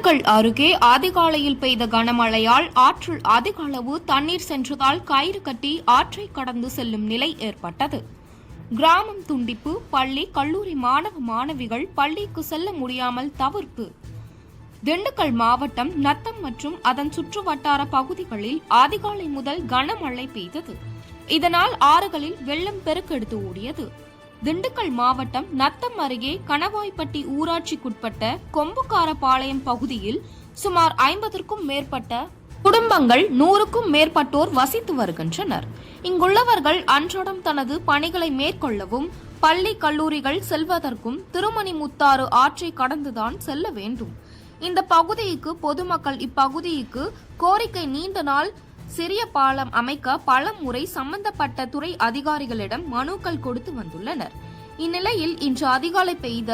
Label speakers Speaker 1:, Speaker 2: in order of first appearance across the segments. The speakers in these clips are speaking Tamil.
Speaker 1: திண்டுக்கல் அருகே அதிகாலையில் பெய்த கனமழையால் ஆற்றில் அதிக அளவு தண்ணீர் சென்றதால் கயிறு கட்டி ஆற்றை கடந்து செல்லும் நிலை ஏற்பட்டது. கிராமம் துண்டிப்பு. பள்ளி கல்லூரி மாணவ மாணவிகள் பள்ளிக்கு செல்ல முடியாமல் தவிர்ப்பு. திண்டுக்கல் மாவட்டம் நத்தம் மற்றும் அதன் சுற்றுவட்டார பகுதிகளில் அதிகாலை முதல் கனமழை பெய்தது. இதனால் ஆறுகளில் வெள்ளம் பெருக்கெடுத்து ஓடியது. திண்டுக்கல் மாவட்டம் நத்தம் அருகே கணவாய்ப்பட்டி ஊராட்சிக்குட்பட்ட கொம்புக்காரபாளையம் பகுதியில் சுமார் 50க்கும் மேற்பட்ட குடும்பங்கள் 100க்கும் மேற்பட்டோர் வசித்து வருகின்றனர். இங்குள்ளவர்கள் அன்றாடம் தனது பணிகளை மேற்கொள்ளவும் பள்ளி கல்லூரிகள் செல்வதற்கும் திருமணிமுத்தாறு ஆற்றை கடந்துதான் செல்ல வேண்டும். இந்த பகுதிக்கு பொதுமக்கள் இப்பகுதிக்கு கோரிக்கை நீண்ட நாள் சிறிய பாலம் அமைக்க பல முறை சம்பந்தப்பட்ட துறை அதிகாரிகளிடம் மனுக்கள் கொடுத்து வந்துள்ளனர். இந்நிலையில் இன்று அதிகாலை பெய்த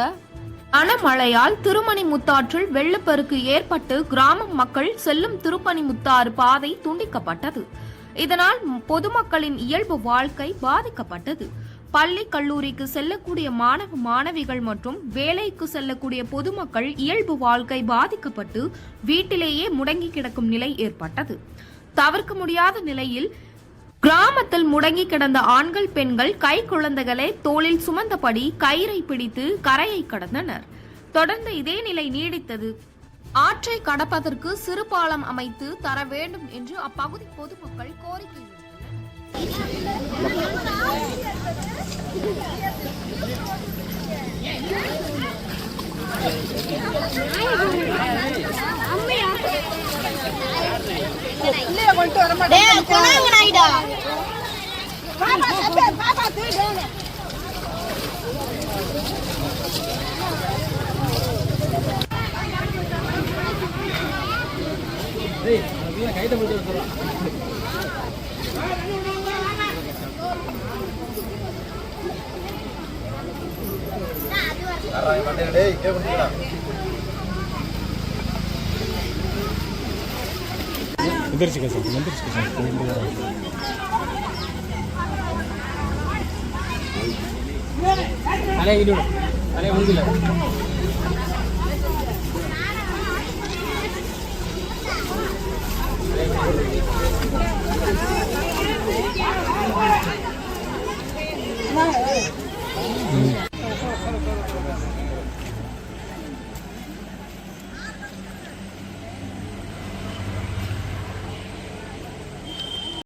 Speaker 1: கனமழையால் திருமணிமுத்தாற்றில் வெள்ளப்பெருக்கு ஏற்பட்டு கிராம மக்கள் செல்லும் திருப்பணிமுத்தாறு பாதை துண்டிக்கப்பட்டது. இதனால் பொதுமக்களின் இயல்பு வாழ்க்கை பாதிக்கப்பட்டது. பள்ளி கல்லூரிக்கு செல்லக்கூடிய மாணவ மாணவிகள் மற்றும் வேலைக்கு செல்லக்கூடிய பொதுமக்கள் இயல்பு வாழ்க்கை பாதிக்கப்பட்டு வீட்டிலேயே முடங்கி கிடக்கும் நிலை ஏற்பட்டது. தவிர்க்க முடியாத நிலையில் கிராமத்தில் முடங்கி கிடந்த ஆண்கள் பெண்கள் கை குழந்தைகளை தோளில் சுமந்தபடி கயிறை பிடித்து கரையை கடந்தனர். தொடர்ந்து இதே நிலை நீடித்தது. ஆற்றை கடப்பதற்கு சிறு பாலம் அமைத்து தர வேண்டும் என்று அப்பகுதி பொதுமக்கள் கோரிக்கை